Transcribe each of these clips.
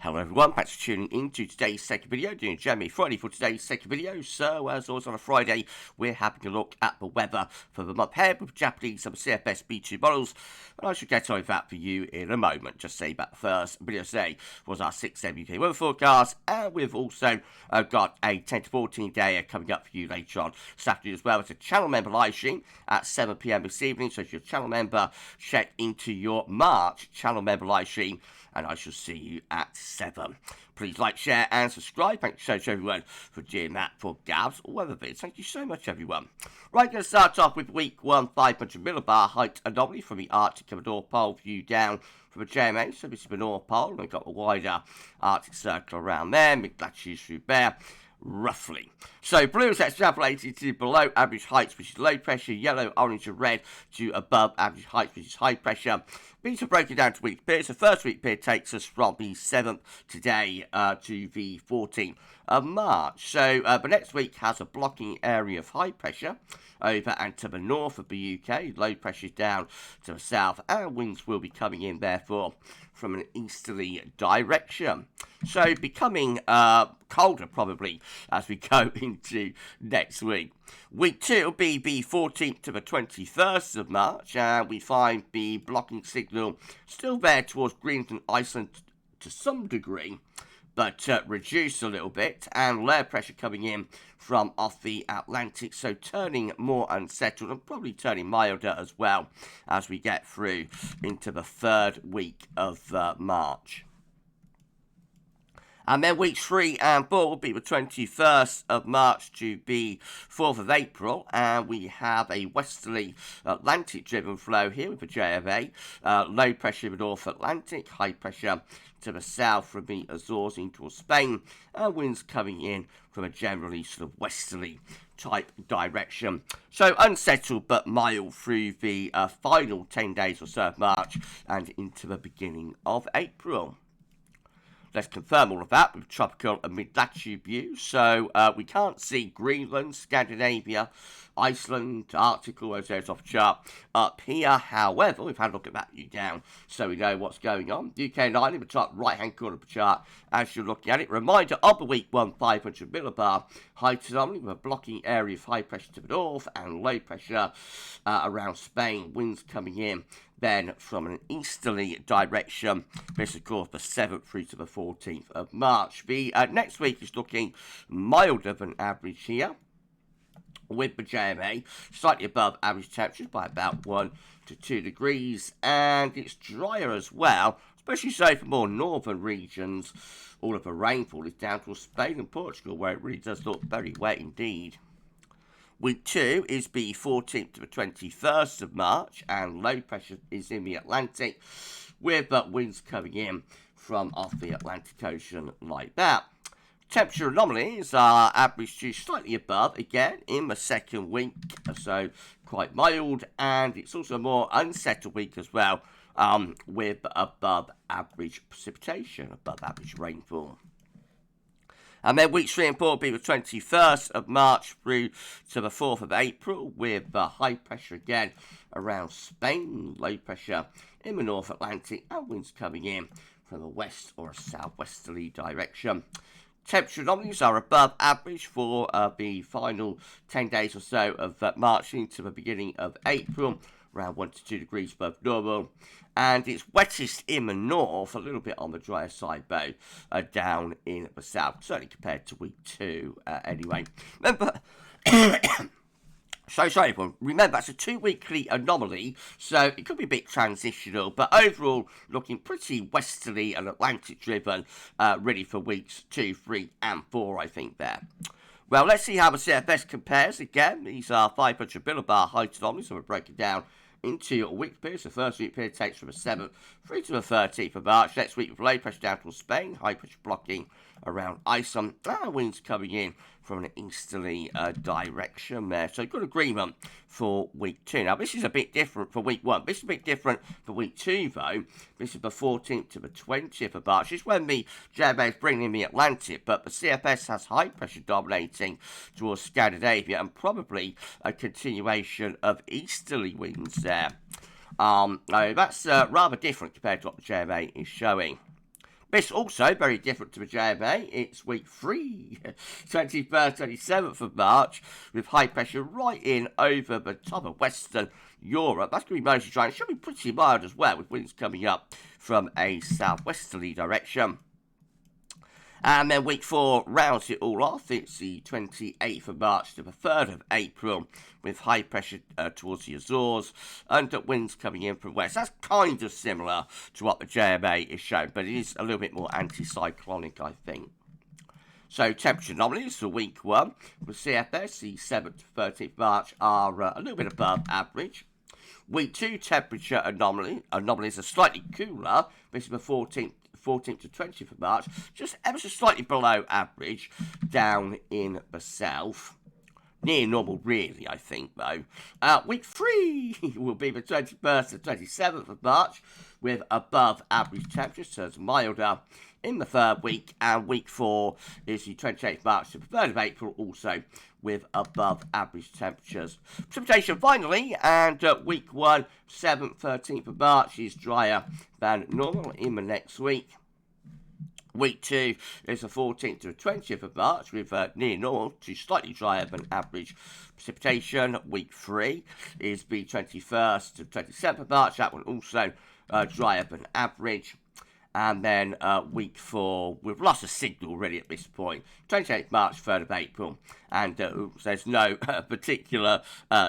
Hello everyone, thanks for tuning in to today's second video, doing JMA Friday for today's second video. So, as always on a Friday, we're having a look at the weather for the month ahead with Japanese and CFS B2 models. And I should get over that for you in a moment. Just say about the first video today was our 6am UK weather forecast. And we've also got a 10 to 14 day coming up for you later on this afternoon as well. It's a channel member live stream at 7 PM this evening. So if you're a channel member, check into your March channel member live stream. And I shall see you at 7. Please like, share, and subscribe. Thank you so much, everyone, for doing that for GavsWeatherVids. Thank you so much, everyone. Right, going to start off with week 1, 500 millibar height anomaly from the Arctic and the North Pole view down from the JMA. So this is the North Pole, and we've got the wider Arctic Circle around there, mid-latitude through there. Roughly. So blue is extrapolated to below average heights, which is low pressure, yellow, orange and red to above average heights, which is high pressure. These are broken down to week periods. The first week period takes us from the 7th today to the 14th of March. So the next week has a blocking area of high pressure over and to the north of the UK. Low pressure down to the south, and winds will be coming in, therefore, from an easterly direction. So becoming colder, probably, as we go into next week. Week 2 will be the 14th to the 21st of March, and we find the blocking signal still there towards Greenland and Iceland to some degree, but reduced a little bit, and low pressure coming in from off the Atlantic, so turning more unsettled and probably turning milder as well as we get through into the third week of March. And then weeks 3 and 4 will be the 21st of March to the 4th of April. And we have a westerly Atlantic-driven flow here with the JMA. Low pressure in the North Atlantic, high pressure to the south from the Azores into Spain. And winds coming in from a generally sort of westerly type direction. So unsettled but mild through the final 10 days or so of March and into the beginning of April. Let's confirm all of that with tropical and mid-latitude views. So we can't see Greenland, Scandinavia, Iceland, Arctic, all those areas off the chart up here. However, we've had a look at that view down so we know what's going on. UK and Ireland, the top right-hand corner of the chart as you're looking at it. Reminder of the week 1, 500 millibar height anomaly with a blocking area of high pressure to the north and low pressure around Spain. Winds coming in then from an easterly direction. This, of course, the 7th through to the 14th of March. The next week is looking milder than average here, with the JMA slightly above average temperatures by about 1 to 2 degrees, and it's drier as well, especially so for more northern regions. All of the rainfall is down to Spain and Portugal, where it really does look very wet indeed. Week 2 is the 14th to the 21st of March, and low pressure is in the Atlantic, with winds coming in from off the Atlantic Ocean like that. Temperature anomalies are average to slightly above, again, in the second week, so quite mild, and it's also a more unsettled week as well, with above average precipitation, above average rainfall. And then weeks 3 and 4 will be the 21st of March through to the 4th of April, with high pressure again around Spain, low pressure in the North Atlantic, and winds coming in from a west or a southwesterly direction. Temperature anomalies are above average for the final 10 days or so of March into the beginning of April, around 1 to 2 degrees above normal. And it's wettest in the north, a little bit on the drier side though, down in the south, certainly compared to week 2 anyway. Remember, sorry everyone, remember that's a 2-weekly anomaly, so it could be a bit transitional, but overall looking pretty westerly and Atlantic driven, ready for weeks 2, 3 and 4 I think there. Well, let's see how the CFS compares. Again, these are 500 millibar height anomalies, so we're breaking down into week periods. The first week period takes from the 7th through to the 13th of March. Next week with low pressure down towards Spain, high pressure blocking around Iceland, and winds coming in from an easterly direction there. So good agreement for week 2. Now this is a bit different for week 1. This is a bit different for week 2 though. This is the 14th to the 20th of March. This is when the JMA is bringing in the Atlantic, but the CFS has high pressure dominating towards Scandinavia and probably a continuation of easterly winds there. That's rather different compared to what the JMA is showing. This also very different to the JMA. It's week 3, 21st, 27th of March, with high pressure right in over the top of Western Europe. That's going to be mostly dry. It should be pretty mild as well, with winds coming up from a southwesterly direction. And then week 4 rounds it all off. It's the 28th of March to the 3rd of April, with high pressure towards the Azores and winds coming in from west. That's kind of similar to what the JMA is showing, but it is a little bit more anticyclonic, I think. So temperature anomalies for week 1 for CFS, the 7th to 13th March, are a little bit above average. Week 2 temperature anomalies are slightly cooler. This is the 14th to 20th of March, just ever so slightly below average down in the south. Near normal, really, I think, though. Week 3 will be the 21st to 27th of March, with above average temperatures, so it's milder in the 3rd week, and week 4 is the 28th of March to the 3rd of April, also with above average temperatures. Precipitation finally, and week 1, 7th, 13th of March is drier than normal in the next week. Week 2 is the 14th to the 20th of March, with near normal to slightly drier than average precipitation. Week 3 is the 21st to 27th of March. That one also drier than average. And then week 4, we've lost a signal already at this point. 28th March, 3rd of April. And there's no particular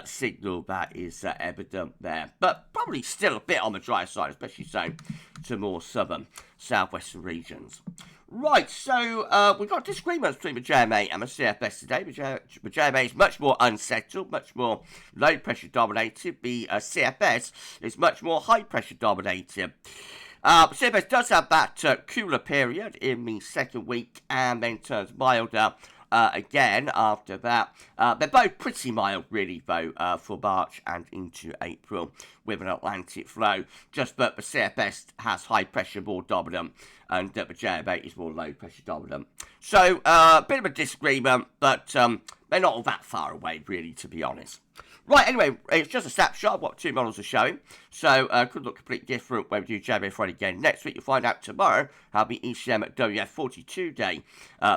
signal that is evident there. But probably still a bit on the dry side, especially so to more southern, southwestern regions. Right, so we've got disagreements between the JMA and the CFS today. The JMA is much more unsettled, much more low pressure dominated. The CFS is much more high pressure dominated. CFS does have that cooler period in the 2nd week and then turns milder again after that. They're both pretty mild, really, though, for March and into April with an Atlantic flow. Just that the CFS has high pressure more dominant and the JMA is more low pressure dominant. So, a bit of a disagreement, but they're not all that far away, really, to be honest. Right, anyway, it's just a snapshot of what two models are showing. So, could look completely different when we do JMA Friday again next week. You'll find out tomorrow how the ECM at WF 42-day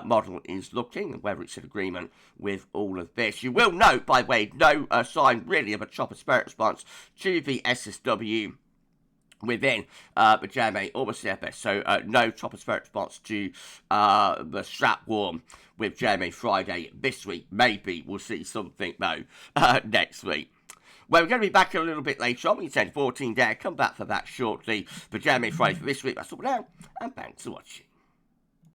model is looking and whether it's in agreement with all of this. You will note, by the way, no sign really of a tropospheric response to the SSW within the JMA or the CFS. So, no tropospheric response to the strap warm with JMA Friday this week. Maybe we'll see something, though, next week. Well, we're going to be back a little bit later on. We said 14 day. Come back for that shortly. For JMA Friday for this week. That's all for now. And thanks for watching.